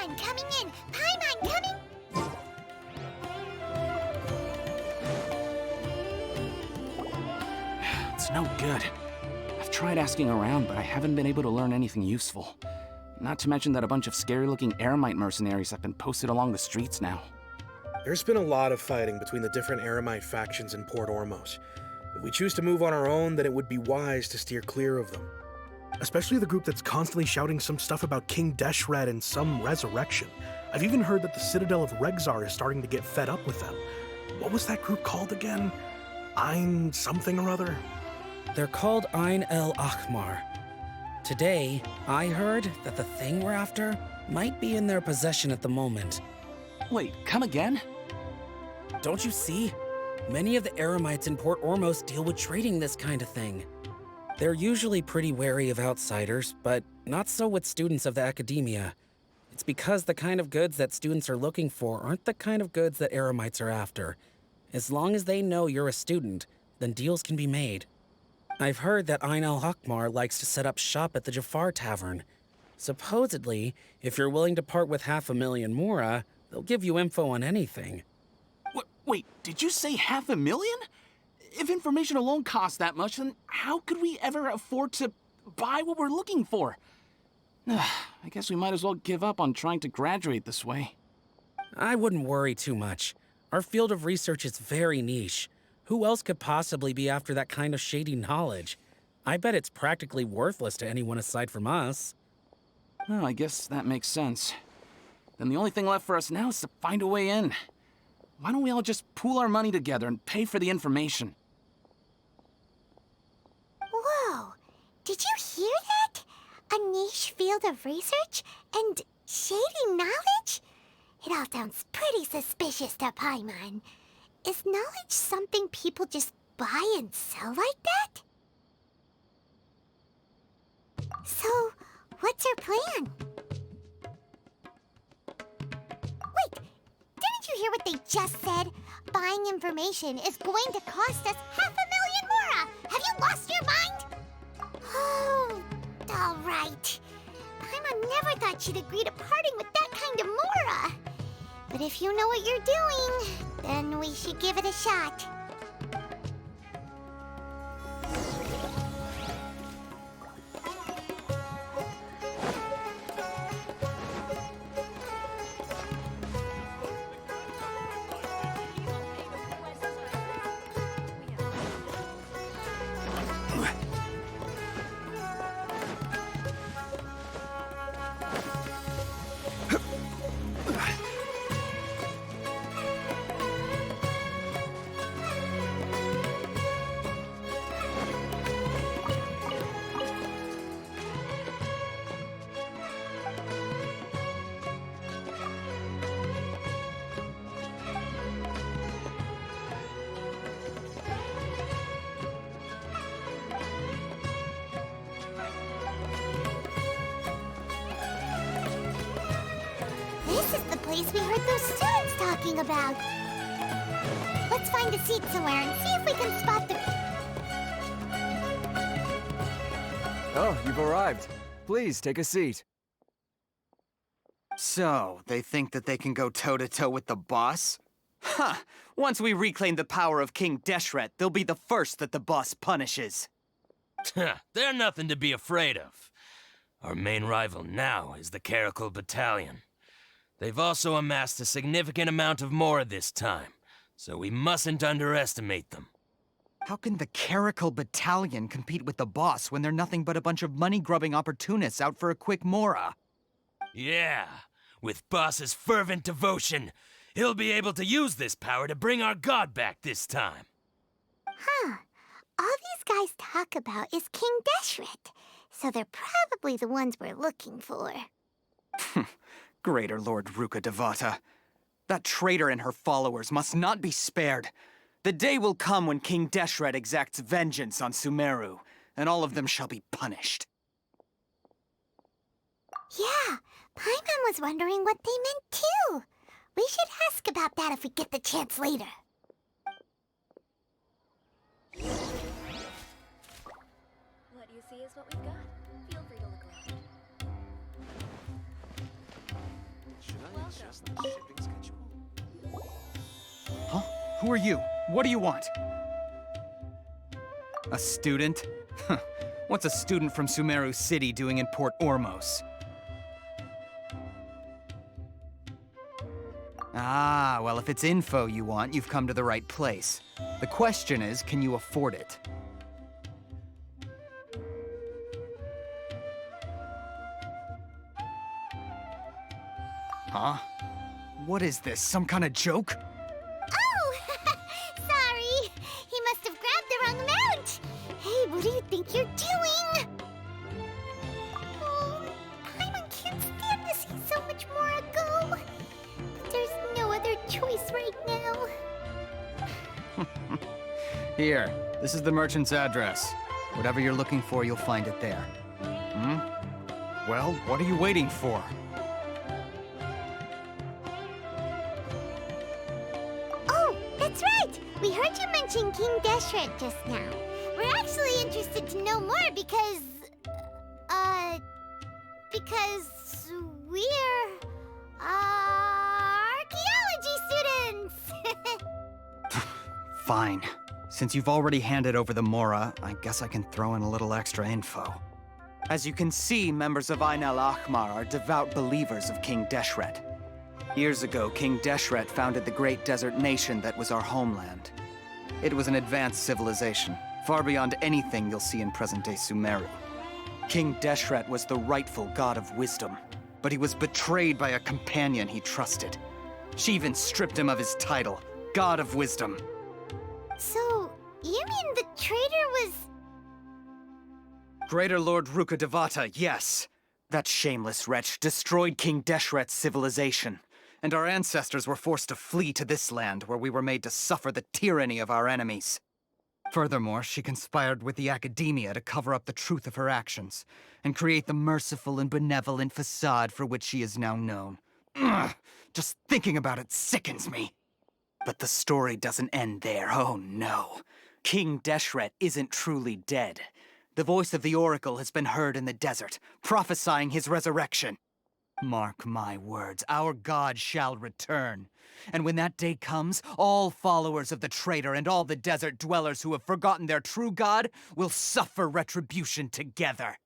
Paimon coming in! Paimon coming! It's no good. I've tried asking around, but I haven't been able to learn anything useful. Not to mention that a bunch of scary-looking Eremite mercenaries have been posted along the streets now. There's been a lot of fighting between the different Eremite factions in Port Ormos. If we choose to move on our own, then it would be wise to steer clear of them. Especially the group that's constantly shouting some stuff about King Deshret and some resurrection. I've even heard that the Citadel of Regzar is starting to get fed up with them. What was that group called again? Ein something or other? They're called Ein El Ahmar. Today, I heard that the thing we're after might be in their possession at the moment. Wait, come again? Don't you see? Many of the Eremites in Port Ormos deal with trading this kind of thing. They're usually pretty wary of outsiders, but not so with students of the academia. It's because the kind of goods that students are looking for aren't the kind of goods that Eremites are after. As long as they know you're a student, then deals can be made. I've heard that Ein El Hakmar likes to set up shop at the Jafar Tavern. Supposedly, if you're willing to part with 500,000 Mora, they'll give you info on anything. Wait, did you say 500,000? If information alone costs that much, then how could we ever afford to buy what we're looking for? I guess we might as well give up on trying to graduate this way. I wouldn't worry too much. Our field of research is very niche. Who else could possibly be after that kind of shady knowledge? I bet it's practically worthless to anyone aside from us. Oh, I guess that makes sense. Then the only thing left for us now is to find a way in. Why don't we all just pool our money together and pay for the information? Whoa! Did you hear that? A niche field of research and shady knowledge? It all sounds pretty suspicious to Paimon. Is knowledge something people just buy and sell like that? So, what's our plan? Wait, didn't you hear what they just said? Buying information is going to cost us 500,000 Mora! Have you lost your mind? Oh, all right. Paimon never thought she'd agree to parting with that kind of Mora. But if you know what you're doing, then we should give it a shot. This is the place we heard those students talking about. Let's find a seat somewhere and see if we can spot the... Oh, you've arrived. Please, take a seat. So, they think that they can go toe-to-toe with the boss? Huh! Once we reclaim the power of King Deshret, they'll be the first that the boss punishes. They're nothing to be afraid of. Our main rival now is the Caracal Battalion. They've also amassed a significant amount of Mora this time, so we mustn't underestimate them. How can the Caracal Battalion compete with the boss when they're nothing but a bunch of money-grubbing opportunists out for a quick Mora? Yeah, with Boss's fervent devotion, he'll be able to use this power to bring our god back this time. Huh. All these guys talk about is King Deshret, so they're probably the ones we're looking for. Greater Lord Ruka Devata. That traitor and her followers must not be spared. The day will come when King Deshret exacts vengeance on Sumeru, and all of them shall be punished. Yeah, Paimon was wondering what they meant too. We should ask about that if we get the chance later. What you see is what we've got. Feel free to look around. Huh? Who are you? What do you want? A student? What's a student from Sumeru City doing in Port Ormos? Ah, well, if it's info you want, you've come to the right place. The question is, can you afford it? Huh? What is this, some kind of joke? Oh! Sorry! He must have grabbed the wrong amount! Hey, what do you think you're doing? Oh, Paimon can't stand to see so much more go. But there's no other choice right now. Here, this is the merchant's address. Whatever you're looking for, you'll find it there. Hmm? Well, what are you waiting for? Oh, that's right! We heard you mention King Deshret just now. We're actually interested to know more because we're, archaeology students! Fine. Since you've already handed over the Mora, I guess I can throw in a little extra info. As you can see, members of Ain al-Ahmar are devout believers of King Deshret. Years ago, King Deshret founded the great desert nation that was our homeland. It was an advanced civilization, far beyond anything you'll see in present-day Sumeru. King Deshret was the rightful god of wisdom, but he was betrayed by a companion he trusted. She even stripped him of his title, God of Wisdom. So, you mean the traitor was... Greater Lord Rukkhadevata, yes. That shameless wretch destroyed King Deshret's civilization, and our ancestors were forced to flee to this land where we were made to suffer the tyranny of our enemies. Furthermore, she conspired with the Academia to cover up the truth of her actions, and create the merciful and benevolent facade for which she is now known. Ugh, just thinking about it sickens me. But the story doesn't end there, oh no. King Deshret isn't truly dead. The voice of the Oracle has been heard in the desert, prophesying his resurrection. Mark my words, our god shall return. And when that day comes, all followers of the traitor and all the desert dwellers who have forgotten their true god will suffer retribution together.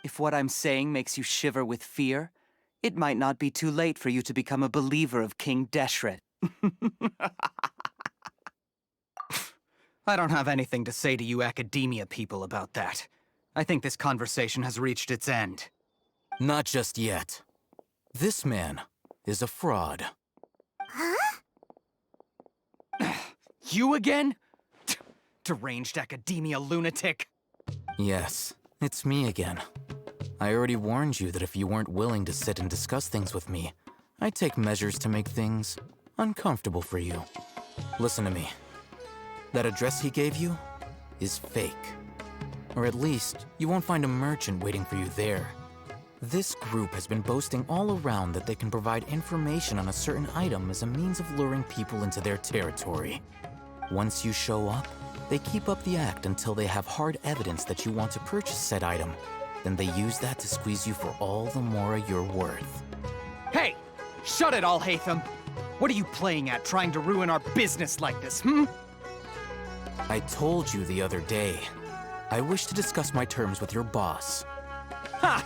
If what I'm saying makes you shiver with fear, it might not be too late for you to become a believer of King Deshret. I don't have anything to say to you Academia people about that. I think this conversation has reached its end. Not just yet. This man is a fraud. Huh? You again? Deranged Academia lunatic. Yes, it's me again. I already warned you that if you weren't willing to sit and discuss things with me, I'd take measures to make things uncomfortable for you. Listen to me. That address he gave you is fake. Or at least, you won't find a merchant waiting for you there. This group has been boasting all around that they can provide information on a certain item as a means of luring people into their territory. Once you show up, they keep up the act until they have hard evidence that you want to purchase said item. Then they use that to squeeze you for all the Mora you're worth. Hey! Shut it, Al-Haytham! What are you playing at, trying to ruin our business like this, hmm? I told you the other day. I wish to discuss my terms with your boss. Ha!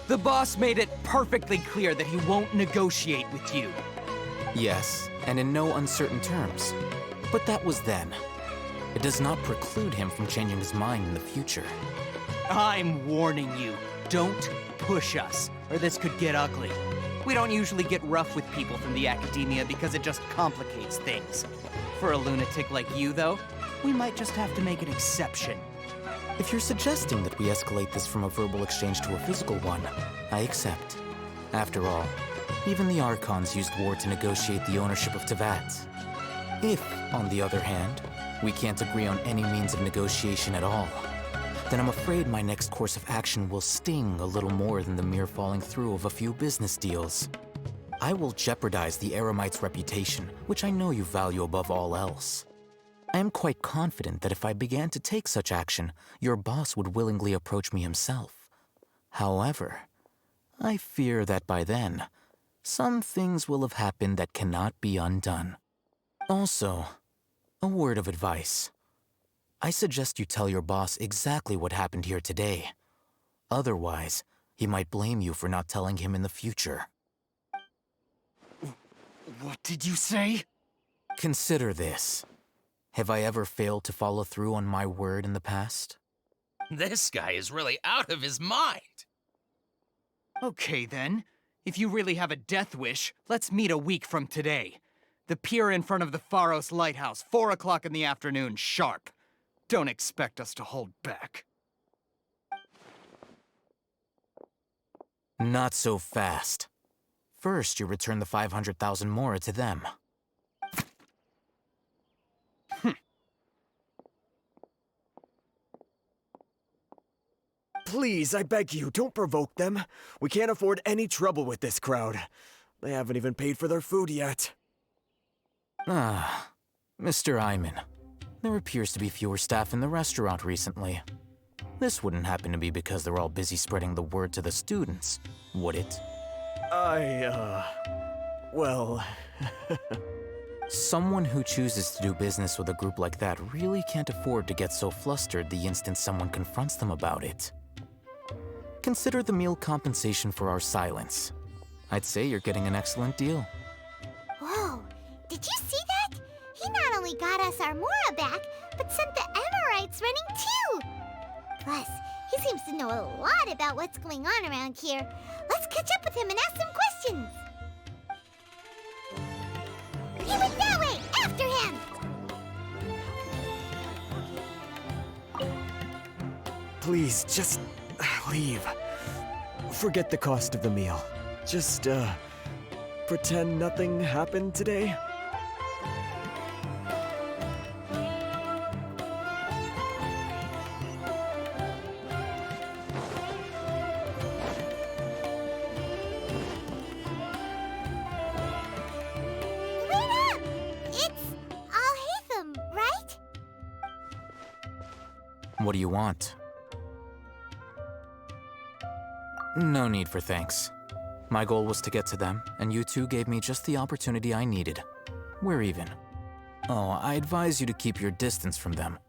The boss made it perfectly clear that he won't negotiate with you. Yes, and in no uncertain terms. But that was then. It does not preclude him from changing his mind in the future. I'm warning you, don't push us, or this could get ugly. We don't usually get rough with people from the Academia because it just complicates things. For a lunatic like you, though, we might just have to make an exception. If you're suggesting that we escalate this from a verbal exchange to a physical one, I accept. After all, even the Archons used war to negotiate the ownership of Teyvat. If, on the other hand, we can't agree on any means of negotiation at all, then I'm afraid my next course of action will sting a little more than the mere falling through of a few business deals. I will jeopardize the Eremite's reputation, which I know you value above all else. I am quite confident that if I began to take such action, your boss would willingly approach me himself. However, I fear that by then, some things will have happened that cannot be undone. Also, a word of advice. I suggest you tell your boss exactly what happened here today. Otherwise, he might blame you for not telling him in the future. What did you say? Consider this. Have I ever failed to follow through on my word in the past? This guy is really out of his mind. Okay then. If you really have a death wish, let's meet a week from today. The pier in front of the Pharos Lighthouse, 4 o'clock in the afternoon, sharp. Don't expect us to hold back. Not so fast. First, you return the 500,000 mora to them. Please, I beg you, don't provoke them. We can't afford any trouble with this crowd. They haven't even paid for their food yet. Ah, Mr. Iman. There appears to be fewer staff in the restaurant recently. This wouldn't happen to be because they're all busy spreading the word to the students, would it? Well... Someone who chooses to do business with a group like that really can't afford to get so flustered the instant someone confronts them about it. Consider the meal compensation for our silence. I'd say you're getting an excellent deal. Whoa, did you see that? He not only got us our Mora back, but sent the Emirites running too! Plus, he seems to know a lot about what's going on around here. Let's catch up with him and ask some questions! He went that way! After him! Please, just... leave. Forget the cost of the meal. Just, pretend nothing happened today. What do you want? No need for thanks. My goal was to get to them, and you two gave me just the opportunity I needed. We're even. Oh, I advise you to keep your distance from them.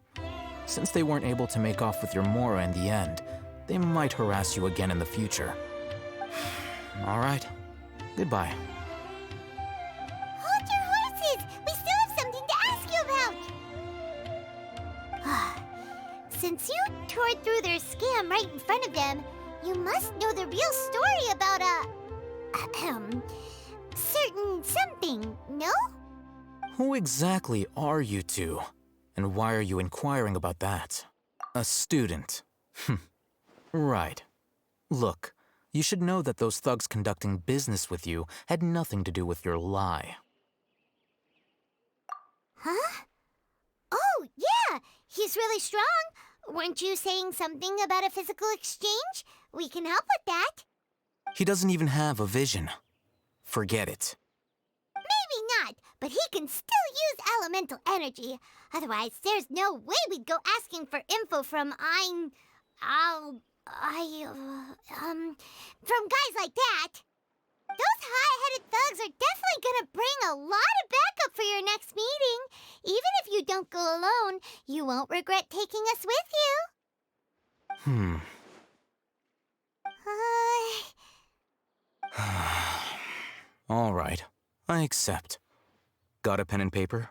Since they weren't able to make off with your Mora in the end, they might harass you again in the future. All right. Goodbye. Hold your horses! We still have something to ask you about! Since you tore through their scam right in front of them, you must know the real story about certain something, no? Who exactly are you two? And why are you inquiring about that? A student. Right. Look, you should know that those thugs conducting business with you had nothing to do with your lie. Huh? Oh, yeah! He's really strong! Weren't you saying something about a physical exchange? We can help with that. He doesn't even have a vision. Forget it. Maybe not, but he can still use elemental energy. Otherwise, there's no way we'd go asking for info from from guys like that. Those hot-headed thugs are definitely gonna bring a lot of backup for your next meeting. Even if you don't go alone, you won't regret taking us with you. All right, I accept. Got a pen and paper?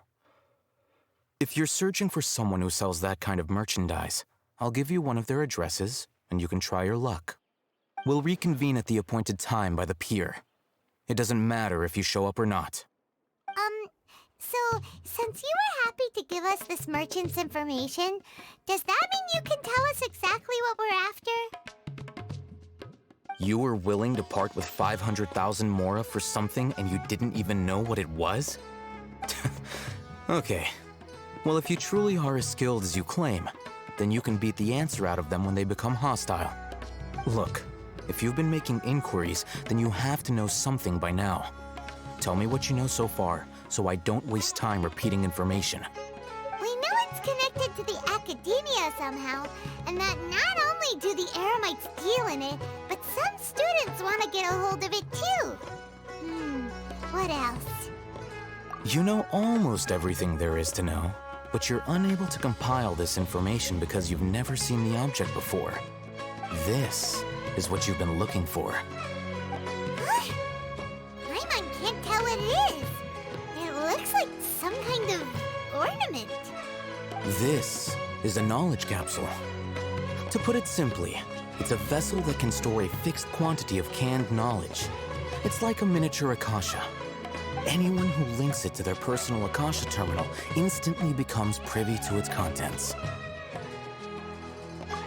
If you're searching for someone who sells that kind of merchandise, I'll give you one of their addresses, and you can try your luck. We'll reconvene at the appointed time by the pier. It doesn't matter if you show up or not. So, since you were happy to give us this merchant's information, does that mean you can tell us exactly what we're after? You were willing to part with 500,000 mora for something and you didn't even know what it was? Okay. Well, if you truly are as skilled as you claim, then you can beat the answer out of them when they become hostile. Look, if you've been making inquiries, then you have to know something by now. Tell me what you know so far, so I don't waste time repeating information. We know it's connected to the academia somehow, and that not only do the Eremites deal in it, but some students want to get a hold of it too. What else? You know almost everything there is to know, but you're unable to compile this information because you've never seen the object before. This is what you've been looking for. What? Paimon can't tell what it is. It looks like some kind of ornament. This is a knowledge capsule. To put it simply, it's a vessel that can store a fixed quantity of canned knowledge. It's like a miniature Akasha. Anyone who links it to their personal Akasha terminal instantly becomes privy to its contents.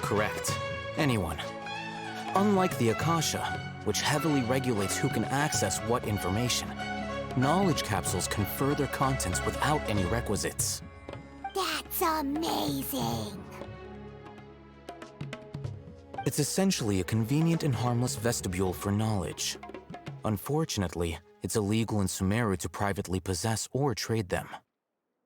Correct. Anyone. Unlike the Akasha, which heavily regulates who can access what information, knowledge capsules confer their contents without any requisites. That's amazing. It's essentially a convenient and harmless vestibule for knowledge. Unfortunately, it's illegal in Sumeru to privately possess or trade them.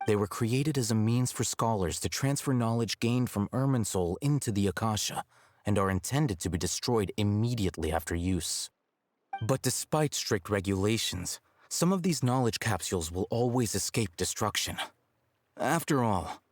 They were created as a means for scholars to transfer knowledge gained from Irminsul into the Akasha, and are intended to be destroyed immediately after use. But despite strict regulations, some of these knowledge capsules will always escape destruction. After all,